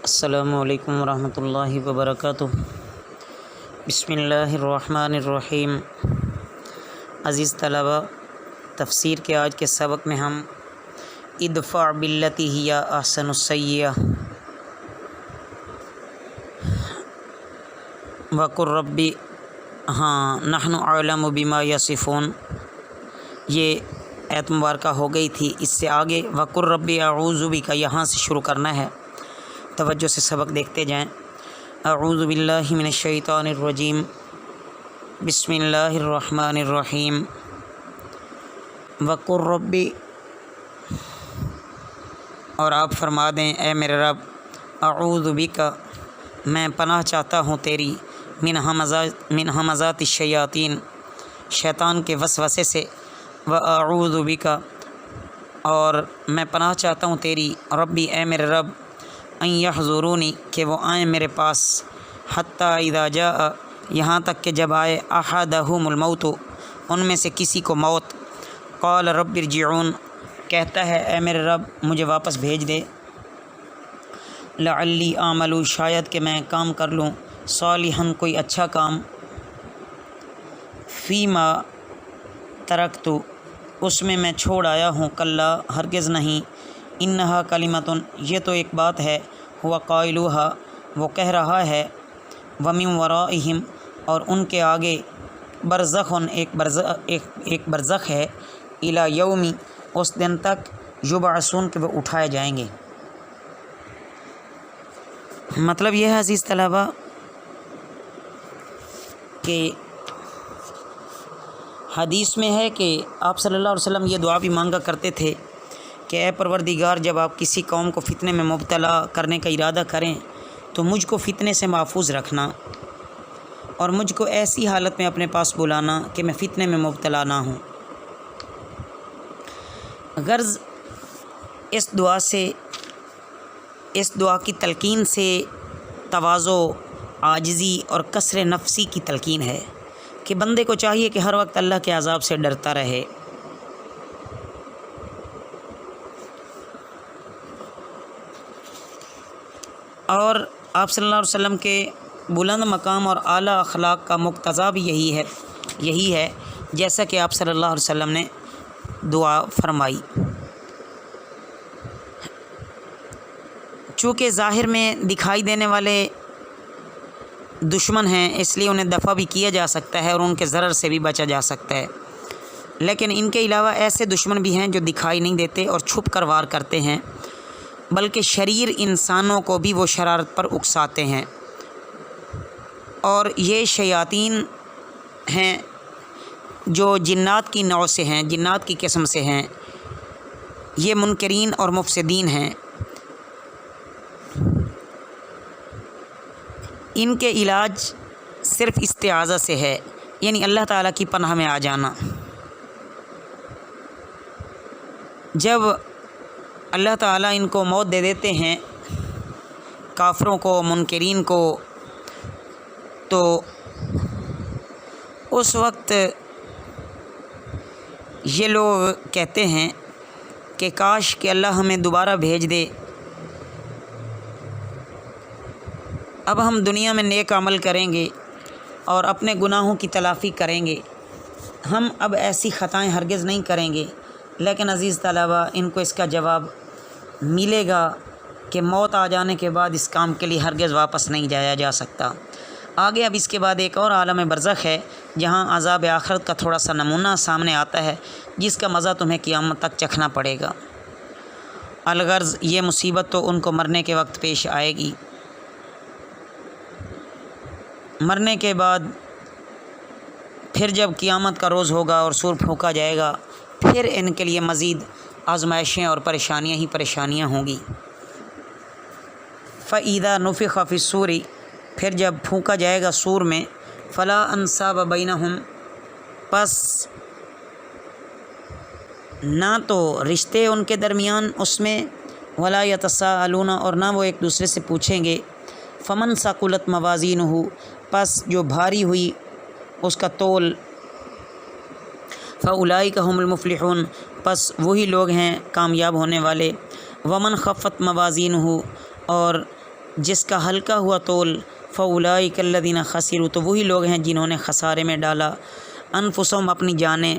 السلام علیکم ورحمۃ اللہ وبرکاتہ۔ بسم اللہ الرحمن الرحیم۔ عزیز طلبہ، تفسیر کے آج کے سبق میں ہم ادفع باللتی ہی احسن السیئہ وقل ربی نحن اعلم بما یصفون، یہ ایت مبارکہ ہو گئی تھی۔ اس سے آگے وقل ربی اعوذ بک یہاں سے شروع کرنا ہے۔ توجہ سے سبق دیکھتے جائیں۔ اعوذ باللہ من الشیطان الرجیم، بسم اللہ الرحمن الرحیم۔ وقل ربی، اور آپ فرما دیں اے میرے رب، اعوذ بک، میں پناہ چاہتا ہوں تیری، من ہمزات الشیاطین، شیطان کے وسوسے سے، واعوذ بک، اور میں پناہ چاہتا ہوں تیری، ربی اے میرے رب، ان یحضرونی، کہ وہ آئیں میرے پاس، حتی اذا جاء، یہاں تک کہ جب آئے، احدہم الموت، ان میں سے کسی کو موت، قال رب ارجعون، کہتا ہے اے میرے رب مجھے واپس بھیج دے، لعلی اعمل، شاید کہ میں کام کر لوں، صالحا، کوئی اچھا کام، فیما ترکت، اس میں چھوڑ آیا ہوں، کلا، ہرگز نہیں، انہا کلمۃ، یہ تو ایک بات ہے، ہوا قائلوہا، وہ کہہ رہا ہے، ومن ورائہم، اور ان کے آگے، برزخ، ایک برزخ ہے، الی یوم، اس دن تک، یبعثون، کہ وہ اٹھائے جائیں گے۔ مطلب یہ ہے عزیز طلبہ کہ حدیث میں ہے کہ آپ صلی اللہ علیہ وسلم یہ دعا بھی مانگا کرتے تھے کہ اے پروردگار، جب آپ کسی قوم کو فتنے میں مبتلا کرنے کا ارادہ کریں تو مجھ کو فتنے سے محفوظ رکھنا، اور مجھ کو ایسی حالت میں اپنے پاس بلانا کہ میں فتنے میں مبتلا نہ ہوں۔ غرض اس دعا کی تلقین سے تواضع، عاجزی اور کسر نفسی کی تلقین ہے کہ بندے کو چاہیے کہ ہر وقت اللہ کے عذاب سے ڈرتا رہے۔ اور آپ صلی اللہ علیہ وسلم کے بلند مقام اور اعلیٰ اخلاق کا مقتضا بھی یہی ہے جیسا کہ آپ صلی اللہ علیہ وسلم نے دعا فرمائی۔ چونکہ ظاہر میں دکھائی دینے والے دشمن ہیں، اس لیے انہیں دفع بھی کیا جا سکتا ہے اور ان کے ضرر سے بھی بچا جا سکتا ہے، لیکن ان کے علاوہ ایسے دشمن بھی ہیں جو دکھائی نہیں دیتے اور چھپ کر وار کرتے ہیں، بلکہ شریر انسانوں کو بھی وہ شرارت پر اکساتے ہیں، اور یہ شیاطین ہیں جو جنات کی نوع سے ہیں، جنات کی قسم سے ہیں، یہ منکرین اور مفسدین ہیں۔ ان کے علاج صرف استعاذہ سے ہے، یعنی اللہ تعالیٰ کی پناہ میں آ جانا۔ جب اللہ تعالیٰ ان کو موت دے دیتے ہیں، کافروں کو، منکرین کو، تو اس وقت یہ لوگ کہتے ہیں کہ کاش کہ اللہ ہمیں دوبارہ بھیج دے، اب ہم دنیا میں نیک عمل کریں گے اور اپنے گناہوں کی تلافی کریں گے، ہم اب ایسی خطائیں ہرگز نہیں کریں گے۔ لیکن عزیز طلبہ، ان کو اس کا جواب ملے گا کہ موت آ جانے کے بعد اس کام کے لیے ہرگز واپس نہیں جایا جا سکتا۔ آگے اب اس کے بعد ایک اور عالم برزخ ہے جہاں عذاب آخرت کا تھوڑا سا نمونہ سامنے آتا ہے، جس کا مزہ تمہیں قیامت تک چکھنا پڑے گا۔ الغرض یہ مصیبت تو ان کو مرنے کے وقت پیش آئے گی، مرنے کے بعد پھر جب قیامت کا روز ہوگا اور سور پھونکا جائے گا، پھر ان کے لیے مزید آزمائشیں اور پریشانیاں ہی پریشانیاں ہوں گی۔ فَإِذَا نُفِخَ فِي الصُّورِ، پھر جب پھونکا جائے گا سور میں، فَلَا أَنْسَابَ بَيْنَهُمْ، پس نہ تو رشتے ان کے درمیان اس میں، وَلَا يَتَسَاءَلُونَ، اور نہ وہ ایک دوسرے سے پوچھیں گے، فَمَنْ ثَقُلَتْ مَوَازِينُهُ، پس جو بھاری ہوئی اس کا تول، فَأُولَئِكَ هُمُ الْمُفْلِحُونَ، پس وہی لوگ ہیں کامیاب ہونے والے، وَمَنْ خَفَّتْ مَوَازِينُهُ، اور جس کا ہلکا ہوا تول فاولئک الذین خسروا تو وہی لوگ ہیں جنہوں نے خسارے میں ڈالا انفسہم اپنی جانیں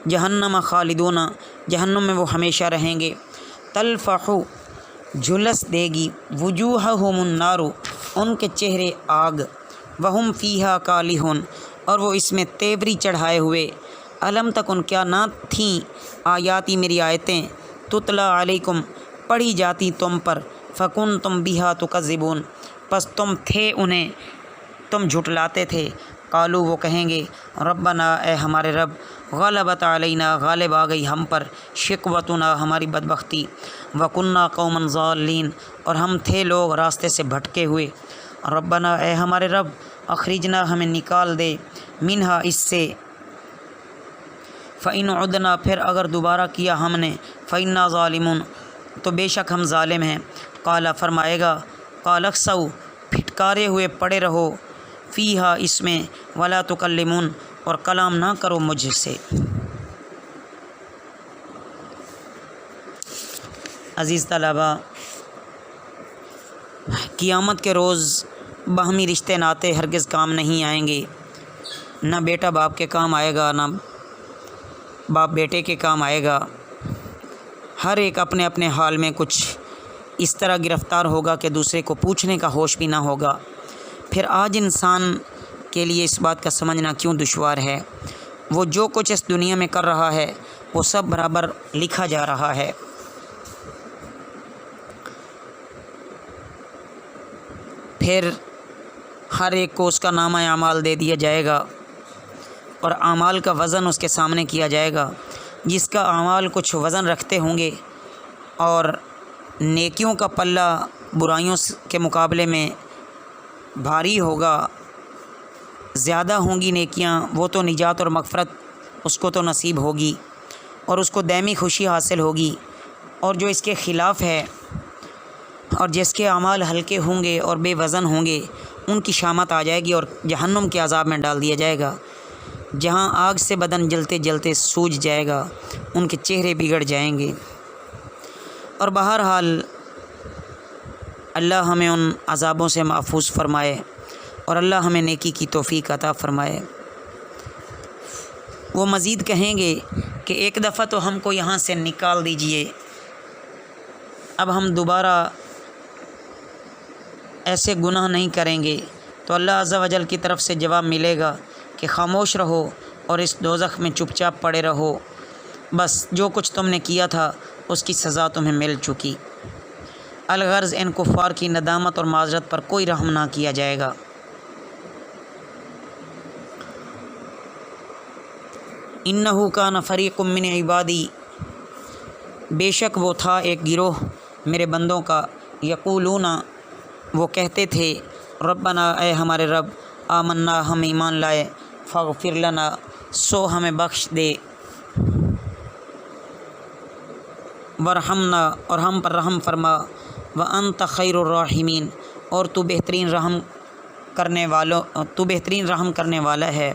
جہنم خالدون جہنم میں وہ ہمیشہ رہیں گے تلفح جھلس دے گی وجوہہم النار ان کے چہرے آگ وہم فیہا کالحون اور وہ اس میں تیوری چڑھائے ہوئے علم تکن کیا نہ تھیں آیاتی میری آیتیں تتلا علیکم پڑھی جاتی تم پر فکن تم بیہا تکذبون پس تم تھے انہیں تم جھٹلاتے تھے قالو وہ کہیں گے ربنا اے ہمارے رب غلبت علینا غالب آ گئی ہم پر شقوتنا ہماری بدبختی وکننا قوما ضالین اور ہم تھے لوگ راستے سے بھٹکے ہوئے ربنا اے ہمارے رب اخرجنا ہمیں نکال دے منہا اس سے فإن عدنا پھر اگر دوبارہ کیا ہم نے فإنا ظالمون تو بے شک ہم ظالم ہیں قالا فرمائے گا قال اخسؤ پھٹکارے ہوئے پڑے رہو فیہا اس میں ولا تکلمون اور کلام نہ کرو مجھ سے۔ عزیز طلباء، قیامت کے روز باہمی رشتے ناتے ہرگز کام نہیں آئیں گے، نہ بیٹا باپ کے کام آئے گا نہ باپ بیٹے کے کام آئے گا، ہر ایک اپنے اپنے حال میں کچھ اس طرح گرفتار ہوگا کہ دوسرے کو پوچھنے کا ہوش بھی نہ ہوگا۔ پھر آج انسان کے لیے اس بات کا سمجھنا کیوں دشوار ہے، وہ جو کچھ اس دنیا میں کر رہا ہے وہ سب برابر لکھا جا رہا ہے۔ پھر ہر ایک کو اس کا نامہ اعمال دے دیا جائے گا اور اعمال کا وزن اس کے سامنے کیا جائے گا۔ جس کا اعمال کچھ وزن رکھتے ہوں گے اور نیکیوں کا پلہ برائیوں کے مقابلے میں بھاری ہوگا، زیادہ ہوں گی نیکیاں، وہ تو نجات اور مغفرت اس کو تو نصیب ہوگی اور اس کو دائمی خوشی حاصل ہوگی، اور جو اس کے خلاف ہے اور جس کے اعمال ہلکے ہوں گے اور بے وزن ہوں گے ان کی شامت آ جائے گی اور جہنم کے عذاب میں ڈال دیا جائے گا، جہاں آگ سے بدن جلتے جلتے سوج جائے گا، ان کے چہرے بگڑ جائیں گے۔ اور بہرحال اللہ ہمیں ان عذابوں سے محفوظ فرمائے اور اللہ ہمیں نیکی کی توفیق عطا فرمائے۔ وہ مزید کہیں گے کہ ایک دفعہ تو ہم کو یہاں سے نکال دیجئے، اب ہم دوبارہ ایسے گناہ نہیں کریں گے، تو اللہ عز و جل کی طرف سے جواب ملے گا کہ خاموش رہو اور اس دوزخ میں چپ چاپ پڑے رہو، بس جو کچھ تم نے کیا تھا اس کی سزا تمہیں مل چکی۔ الغرض ان کفار کی ندامت اور معذرت پر کوئی رحم نہ کیا جائے گا۔ انہ کان فریق من عبادی، بے شک وہ تھا ایک گروہ میرے بندوں کا، یقولون وہ کہتے تھے ربنا اے ہمارے رب آمنا ہم ایمان لائے، فاغفر لنا سو ہمیں بخش دے، ورحمنا اور ہم پر رحم فرما، وانت خیر الراحمین اور تو بہترین رحم کرنے والا ہے۔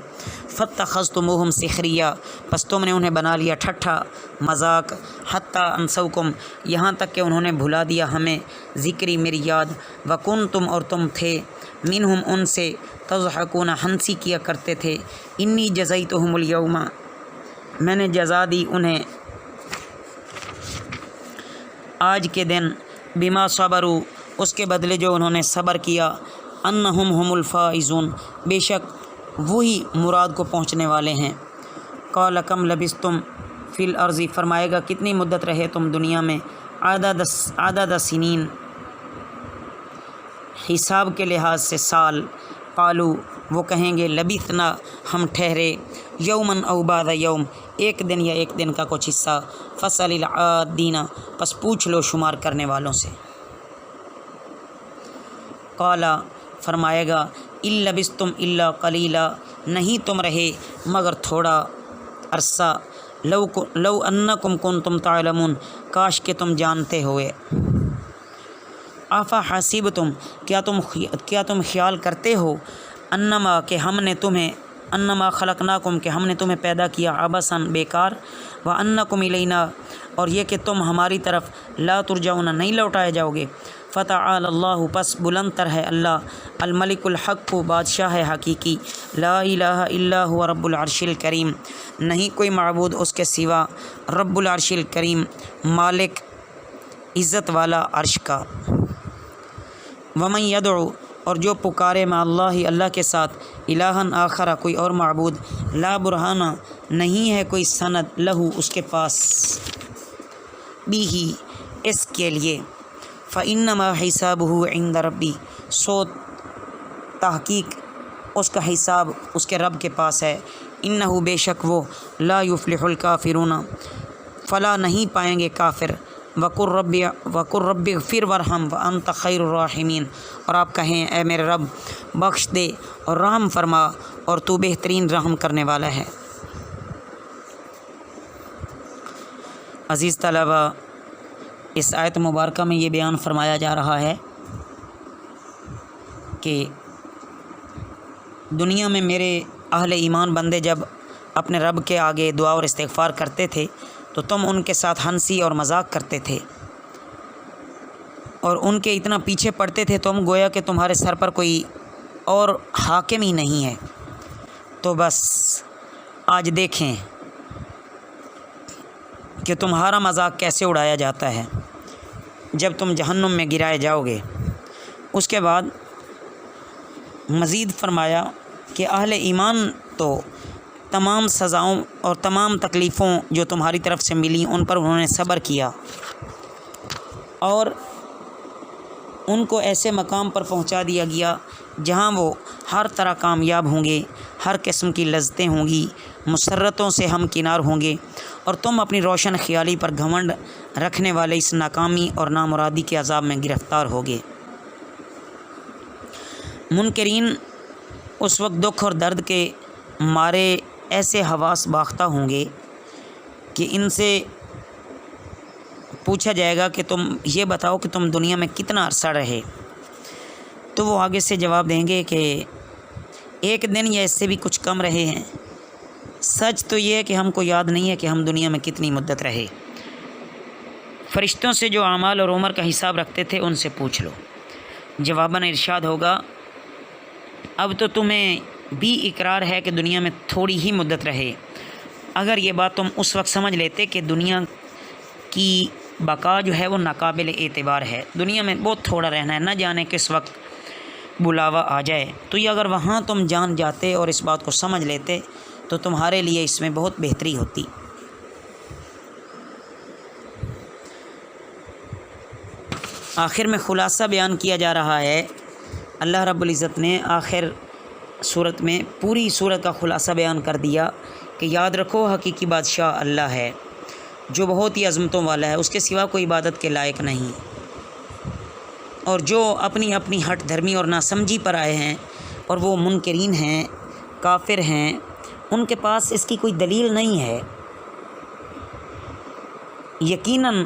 فاتخذتموہم سخریا، پس تم نے انہیں بنا لیا ٹھٹھا مذاق، حتی انسوکم یہاں تک کہ انہوں نے بھلا دیا ہمیں ذکری میری یاد، وکنتم اور تم تھے منہم ان سے تضحکون ہنسی کیا کرتے تھے، انی جزیتہم الیوم میں نے جزا دی انہیں آج کے دن، بما صبروا اس کے بدلے جو انہوں نے صبر کیا، انہم ہم الفائزون بے شک وہی مراد کو پہنچنے والے ہیں۔ قال کم لبثتم فی الارض فرمائے گا کتنی مدت رہے تم دنیا میں، عدد سنین حساب کے لحاظ سے سال، قالو وہ کہیں گے لبثنا ہم ٹھہرے، یومن او بعد یوم ایک دن یا ایک دن کا کچھ حصہ، فاسأل العادین پس پوچھ لو شمار کرنے والوں سے۔ قالا فرمائے گا ان لبثتم الا قلیلا نہیں تم رہے مگر تھوڑا عرصہ، لو انکم کنتم تعلمون کاش کہ تم جانتے ہوئے، آفا حسبتم کیا تم خیال کرتے ہو، انما کہ ہم نے تمہیں، انما خلقناکم کہ ہم نے تمہیں پیدا کیا عبثاً بیکار، وانکم الینا اور یہ کہ تم ہماری طرف لا ترجعون نہیں لوٹائے جاؤ گے، فتعال اللہ پس بلند تر ہے اللہ، الملک الحق کو بادشاہ حقیقی، لا الہ الا هو رب العرش الکریم نہیں کوئی معبود اس کے سوا، رب العرش الکریم مالک عزت والا عرش کا۔ ومن یدعو اور جو پکارے مع اللہ کے ساتھ الہا آخر کوئی اور معبود، لا برہانہ نہیں ہے کوئی سند لہو اس کے پاس، بھی اس کے لیے، فإنما حسابہ عند ربی سو تحقیق اس کا حساب اس کے رب کے پاس ہے، انہ بے شک وہ، لا یفلح الکافرون فلا نہیں پائیں گے کافر، وقر رب اغفر ورحم وانت خیر الراحمین اور آپ کہیں اے میرے رب بخش دے اور رحم فرما اور تو بہترین رحم کرنے والا ہے۔ عزیز طلبہ، اس آیت مبارکہ میں یہ بیان فرمایا جا رہا ہے کہ دنیا میں میرے اہل ایمان بندے جب اپنے رب کے آگے دعا اور استغفار کرتے تھے تو تم ان کے ساتھ ہنسی اور مذاق کرتے تھے اور ان کے اتنا پیچھے پڑتے تھے تم گویا کہ تمہارے سر پر کوئی اور حاکم ہی نہیں ہے۔ تو بس آج دیکھیں کہ تمہارا مذاق کیسے اڑایا جاتا ہے جب تم جہنم میں گرائے جاؤ گے۔ اس کے بعد مزید فرمایا کہ اہل ایمان تو تمام سزاؤں اور تمام تکلیفوں جو تمہاری طرف سے ملی ان پر انہوں نے صبر کیا اور ان کو ایسے مقام پر پہنچا دیا گیا جہاں وہ ہر طرح کامیاب ہوں گے، ہر قسم کی لذتیں ہوں گی، مسرتوں سے ہمکنار ہوں گے، اور تم اپنی روشن خیالی پر گھمنڈ رکھنے والے اس ناکامی اور نامرادی کے عذاب میں گرفتار ہوگے۔ منکرین اس وقت دکھ اور درد کے مارے ایسے حواس باختہ ہوں گے کہ ان سے پوچھا جائے گا کہ تم یہ بتاؤ کہ تم دنیا میں کتنا عرصہ رہے، تو وہ آگے سے جواب دیں گے کہ ایک دن یا اس سے بھی کچھ کم رہے ہیں۔ سچ تو یہ ہے کہ ہم کو یاد نہیں ہے کہ ہم دنیا میں کتنی مدت رہے۔ فرشتوں سے جو اعمال اور عمر کا حساب رکھتے تھے ان سے پوچھ لو، جواباً ارشاد ہوگا اب تو تمہیں بھی اقرار ہے کہ دنیا میں تھوڑی ہی مدت رہے۔ اگر یہ بات تم اس وقت سمجھ لیتے کہ دنیا کی بقا جو ہے وہ ناقابل اعتبار ہے، دنیا میں بہت تھوڑا رہنا ہے، نہ جانے کس وقت بلاوا آ جائے، تو یہ اگر وہاں تم جان جاتے اور اس بات کو سمجھ لیتے تو تمہارے لیے اس میں بہت بہتری ہوتی۔ آخر میں خلاصہ بیان کیا جا رہا ہے، اللہ رب العزت نے آخر صورت میں پوری صورت کا خلاصہ بیان کر دیا کہ یاد رکھو حقیقی بادشاہ اللہ ہے جو بہت ہی عظمتوں والا ہے، اس کے سوا کوئی عبادت کے لائق نہیں، اور جو اپنی اپنی ہٹ دھرمی اور ناسمجھی پر آئے ہیں اور وہ منکرین ہیں، کافر ہیں، ان کے پاس اس کی کوئی دلیل نہیں ہے، یقیناً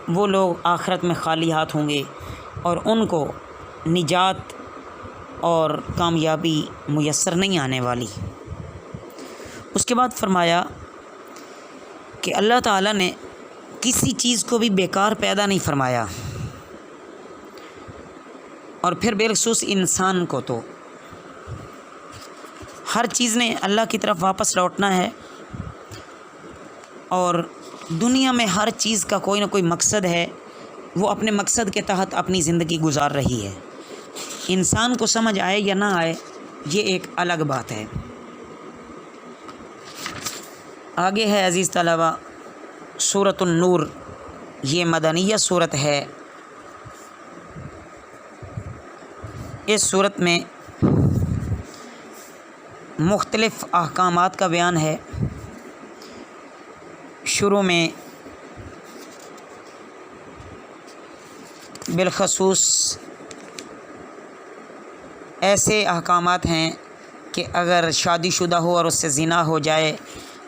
وہ لوگ آخرت میں خالی ہاتھ ہوں گے اور ان کو نجات اور کامیابی میسر نہیں آنے والی۔ اس کے بعد فرمایا کہ اللہ تعالیٰ نے کسی چیز کو بھی بیکار پیدا نہیں فرمایا، اور پھر بالخصوص انسان کو تو ہر چیز نے اللہ کی طرف واپس لوٹنا ہے، اور دنیا میں ہر چیز کا کوئی نہ کوئی مقصد ہے، وہ اپنے مقصد کے تحت اپنی زندگی گزار رہی ہے، انسان کو سمجھ آئے یا نہ آئے یہ ایک الگ بات ہے۔ آگے ہے عزیز طلبہ سورۃ النور، یہ مدنیہ صورت ہے۔ اس صورت میں مختلف احکامات کا بیان ہے۔ شروع میں بالخصوص ایسے احکامات ہیں کہ اگر شادی شدہ ہو اور اس سے زنا ہو جائے،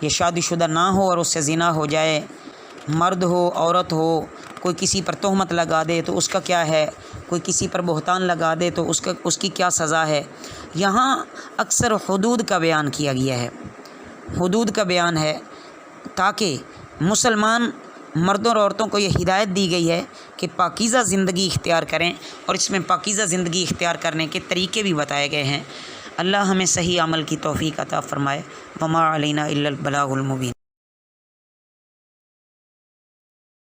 یا شادی شدہ نہ ہو اور اس سے زنا ہو جائے، مرد ہو عورت ہو، کوئی کسی پر تہمت لگا دے تو اس کا کیا ہے، کوئی کسی پر بہتان لگا دے تو اس کی کیا سزا ہے۔ یہاں اکثر حدود کا بیان کیا گیا ہے، حدود کا بیان ہے تاکہ مسلمان مردوں اور عورتوں کو یہ ہدایت دی گئی ہے کہ پاکیزہ زندگی اختیار کریں، اور اس میں پاکیزہ زندگی اختیار کرنے کے طریقے بھی بتائے گئے ہیں۔ اللہ ہمیں صحیح عمل کی توفیق عطا فرمائے۔ وما علینا الا البلاغ المبین۔